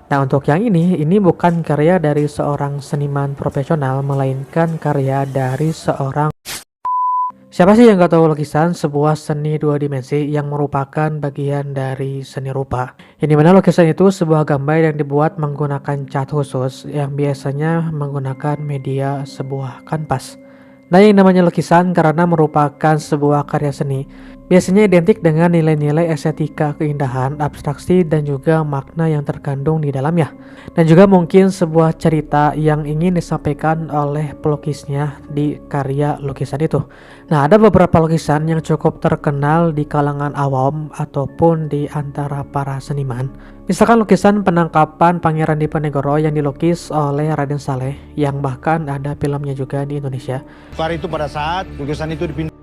Nah, untuk yang ini bukan karya dari seorang seniman profesional, melainkan karya dari seorang. Siapa sih yang gak tahu lukisan sebuah seni dua dimensi yang merupakan bagian dari seni rupa? Yang dimana lukisan itu sebuah gambar yang dibuat menggunakan cat khusus yang biasanya menggunakan media sebuah kanvas. Nah, yang namanya lukisan karena merupakan sebuah karya seni, biasanya identik dengan nilai-nilai estetika, keindahan, abstraksi, dan juga makna yang terkandung di dalamnya. Dan juga mungkin sebuah cerita yang ingin disampaikan oleh pelukisnya di karya lukisan itu. Nah, ada beberapa lukisan yang cukup terkenal di kalangan awam ataupun di antara para seniman. Misalkan lukisan penangkapan Pangeran Diponegoro yang dilukis oleh Raden Saleh, yang bahkan ada filmnya juga di Indonesia. Itu pada saat lukisan itu dipindah.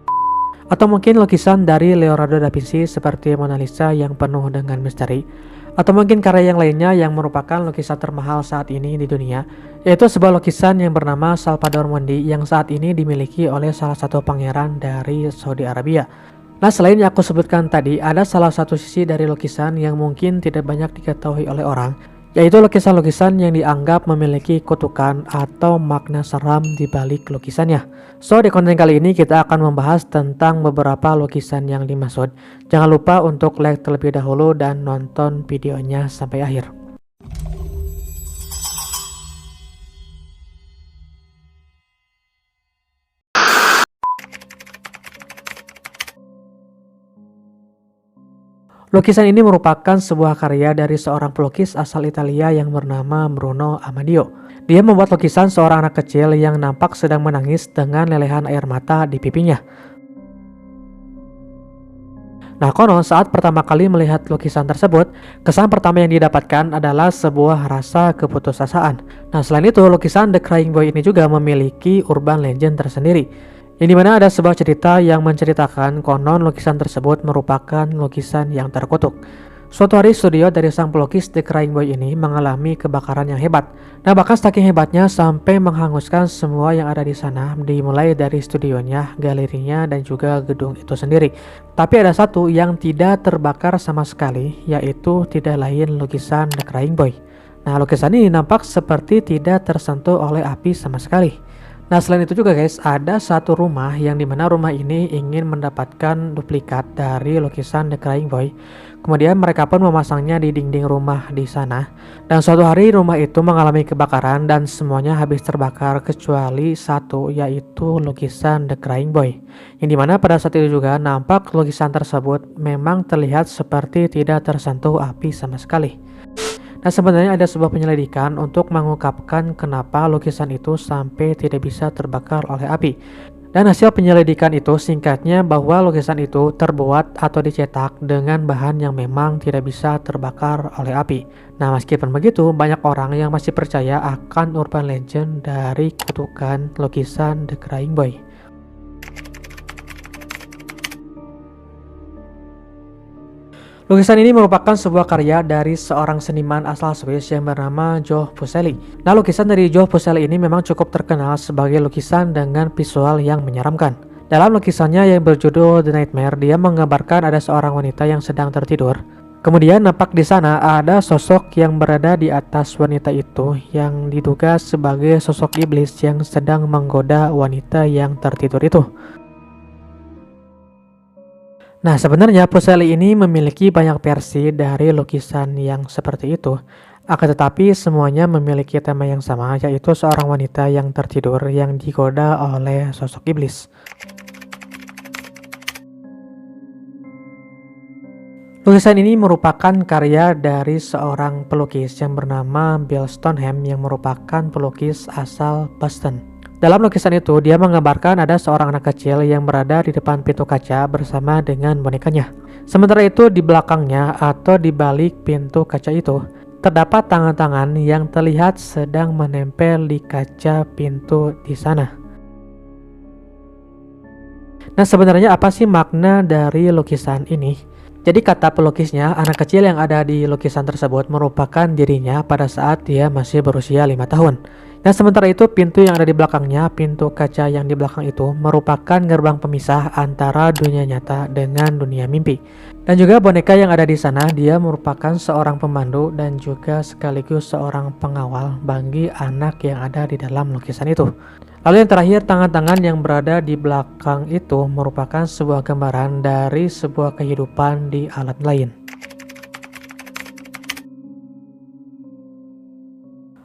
Atau mungkin lukisan dari Leonardo da Vinci seperti Mona Lisa yang penuh dengan misteri. Atau mungkin karya yang lainnya yang merupakan lukisan termahal saat ini di dunia, yaitu sebuah lukisan yang bernama Salvador Mundi yang saat ini dimiliki oleh salah satu pangeran dari Saudi Arabia. Nah, selain yang aku sebutkan tadi, ada salah satu sisi dari lukisan yang mungkin tidak banyak diketahui oleh orang, yaitu lukisan-lukisan yang dianggap memiliki kutukan atau makna seram di balik lukisannya. So, di konten kali ini kita akan membahas tentang beberapa lukisan yang dimaksud. Jangan lupa untuk like terlebih dahulu dan nonton videonya sampai akhir. Lukisan ini merupakan sebuah karya dari seorang pelukis asal Italia yang bernama Bruno Amadio. Dia membuat lukisan seorang anak kecil yang nampak sedang menangis dengan lelehan air mata di pipinya. Nah, konon saat pertama kali melihat lukisan tersebut, kesan pertama yang didapatkan adalah sebuah rasa keputusasaan. Nah, selain itu, lukisan The Crying Boy ini juga memiliki urban legend tersendiri, yang dimana ada sebuah cerita yang menceritakan konon lukisan tersebut merupakan lukisan yang terkutuk. Suatu hari studio dari sang pelukis The Crying Boy ini mengalami kebakaran yang hebat. Nah, bahkan saking hebatnya sampai menghanguskan semua yang ada di sana, dimulai dari studionya, galerinya, dan juga gedung itu sendiri. Tapi ada satu yang tidak terbakar sama sekali, yaitu tidak lain lukisan The Crying Boy. Nah, lukisan ini nampak seperti tidak tersentuh oleh api sama sekali. Nah, selain itu juga guys, ada satu rumah yang dimana rumah ini ingin mendapatkan duplikat dari lukisan The Crying Boy. Kemudian mereka pun memasangnya di dinding rumah di sana. Dan suatu hari rumah itu mengalami kebakaran dan semuanya habis terbakar kecuali satu, yaitu lukisan The Crying Boy. Yang dimana pada saat itu juga nampak lukisan tersebut memang terlihat seperti tidak tersentuh api sama sekali. Nah, sebenarnya ada sebuah penyelidikan untuk mengungkapkan kenapa lukisan itu sampai tidak bisa terbakar oleh api. Dan hasil penyelidikan itu singkatnya bahwa lukisan itu terbuat atau dicetak dengan bahan yang memang tidak bisa terbakar oleh api. Nah, meskipun begitu, banyak orang yang masih percaya akan urban legend dari kutukan lukisan The Crying Boy. Lukisan ini merupakan sebuah karya dari seorang seniman asal Swiss yang bernama Joe Fuseli. Nah, lukisan dari Joe Fuseli ini memang cukup terkenal sebagai lukisan dengan visual yang menyeramkan. Dalam lukisannya yang berjudul The Nightmare, dia menggambarkan ada seorang wanita yang sedang tertidur. Kemudian nampak di sana ada sosok yang berada di atas wanita itu yang diduga sebagai sosok iblis yang sedang menggoda wanita yang tertidur itu. Nah, sebenarnya Fuseli ini memiliki banyak versi dari lukisan yang seperti itu. Akan tetapi semuanya memiliki tema yang sama, yaitu seorang wanita yang tertidur yang digoda oleh sosok iblis. Lukisan ini merupakan karya dari seorang pelukis yang bernama Bill Stoneham yang merupakan pelukis asal Boston. Dalam lukisan itu, dia menggambarkan ada seorang anak kecil yang berada di depan pintu kaca bersama dengan bonekanya. Sementara itu, di belakangnya atau di balik pintu kaca itu, terdapat tangan-tangan yang terlihat sedang menempel di kaca pintu di sana. Nah, sebenarnya apa sih makna dari lukisan ini? Jadi kata pelukisnya, anak kecil yang ada di lukisan tersebut merupakan dirinya pada saat dia masih berusia 5 tahun. Nah, sementara itu pintu yang ada di belakangnya, pintu kaca yang di belakang itu merupakan gerbang pemisah antara dunia nyata dengan dunia mimpi. Dan juga boneka yang ada di sana, dia merupakan seorang pemandu dan juga sekaligus seorang pengawal bagi anak yang ada di dalam lukisan itu. Lalu yang terakhir, tangan-tangan yang berada di belakang itu merupakan sebuah gambaran dari sebuah kehidupan di alam lain.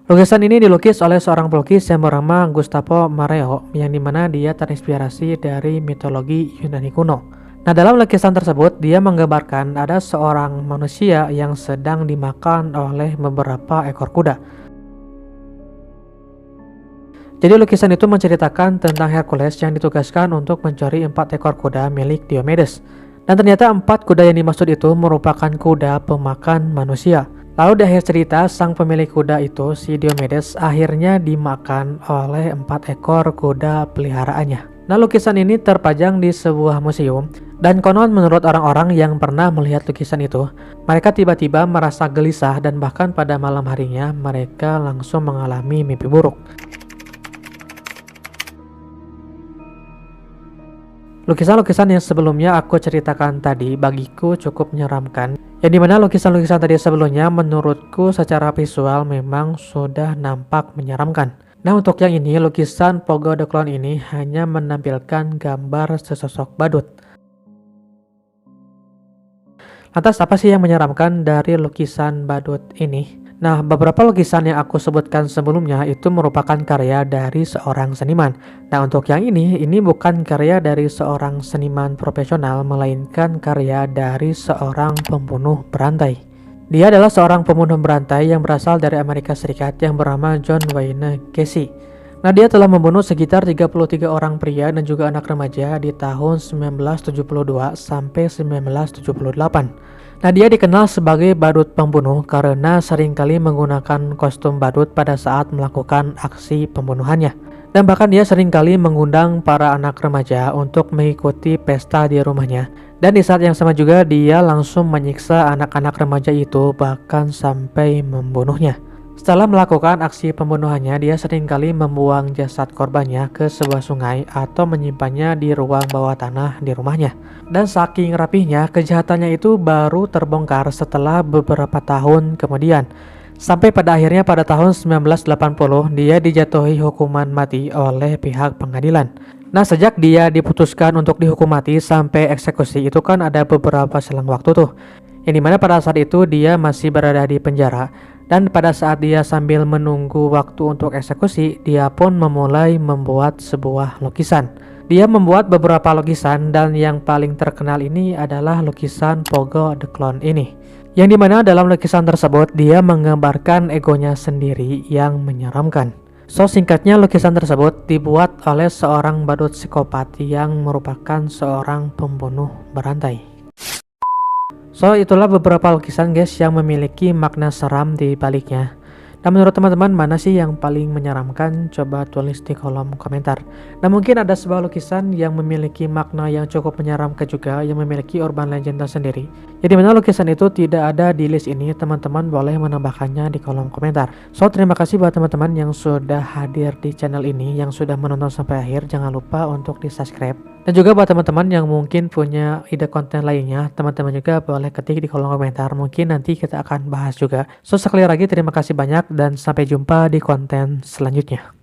Lukisan ini dilukis oleh seorang pelukis yang bernama Gustavo Mareo, yang dimana dia terinspirasi dari mitologi Yunani kuno. Nah, dalam lukisan tersebut dia menggambarkan ada seorang manusia yang sedang dimakan oleh beberapa ekor kuda. Jadi lukisan itu menceritakan tentang Hercules yang ditugaskan untuk mencari 4 ekor kuda milik Diomedes. Dan ternyata 4 kuda yang dimaksud itu merupakan kuda pemakan manusia. Lalu di akhir cerita, sang pemilik kuda itu, si Diomedes, akhirnya dimakan oleh 4 ekor kuda peliharaannya. Nah, lukisan ini terpajang di sebuah museum, dan konon menurut orang-orang yang pernah melihat lukisan itu, mereka tiba-tiba merasa gelisah dan bahkan pada malam harinya mereka langsung mengalami mimpi buruk. Lukisan-lukisan yang sebelumnya aku ceritakan tadi bagiku cukup menyeramkan, yang dimana lukisan-lukisan tadi sebelumnya menurutku secara visual memang sudah nampak menyeramkan. Nah, untuk yang ini, lukisan Pogo the Clown ini hanya menampilkan gambar sesosok badut. Lantas apa sih yang menyeramkan dari lukisan badut ini? Nah, beberapa lukisan yang aku sebutkan sebelumnya itu merupakan karya dari seorang seniman. Nah, untuk yang ini bukan karya dari seorang seniman profesional, melainkan karya dari seorang pembunuh berantai. Dia adalah seorang pembunuh berantai yang berasal dari Amerika Serikat yang bernama John Wayne Gacy. Nah, dia telah membunuh sekitar 33 orang pria dan juga anak remaja di tahun 1972 sampai 1978. Nah, dia dikenal sebagai badut pembunuh karena seringkali menggunakan kostum badut pada saat melakukan aksi pembunuhannya. Dan bahkan dia seringkali mengundang para anak remaja untuk mengikuti pesta di rumahnya. Dan di saat yang sama juga dia langsung menyiksa anak-anak remaja itu bahkan sampai membunuhnya. Setelah melakukan aksi pembunuhannya, dia seringkali membuang jasad korbannya ke sebuah sungai atau menyimpannya di ruang bawah tanah di rumahnya. Dan saking rapihnya, kejahatannya itu baru terbongkar setelah beberapa tahun kemudian. Sampai pada akhirnya pada tahun 1980, dia dijatuhi hukuman mati oleh pihak pengadilan. Nah, sejak dia diputuskan untuk dihukum mati sampai eksekusi itu kan ada beberapa selang waktu tuh. Yang dimana pada saat itu dia masih berada di penjara. Dan pada saat dia sambil menunggu waktu untuk eksekusi, dia pun memulai membuat sebuah lukisan. Dia membuat beberapa lukisan dan yang paling terkenal ini adalah lukisan Pogo the Clown ini. Yang dimana dalam lukisan tersebut dia menggambarkan egonya sendiri yang menyeramkan. So, singkatnya lukisan tersebut dibuat oleh seorang badut psikopat yang merupakan seorang pembunuh berantai. So, itulah beberapa lukisan guys yang memiliki makna seram di baliknya. Dan menurut teman-teman, mana sih yang paling menyeramkan? Coba tulis di kolom komentar. Nah, mungkin ada sebuah lukisan yang memiliki makna yang cukup menyeramkan juga, yang memiliki urban legend sendiri. Jadi mana lukisan itu tidak ada di list ini, teman-teman boleh menambahkannya di kolom komentar. So, terima kasih buat teman-teman yang sudah hadir di channel ini, yang sudah menonton sampai akhir. Jangan lupa untuk di subscribe. Dan juga buat teman-teman yang mungkin punya ide konten lainnya, teman-teman juga boleh ketik di kolom komentar. Mungkin nanti kita akan bahas juga. So, sekali lagi terima kasih banyak dan sampai jumpa di konten selanjutnya.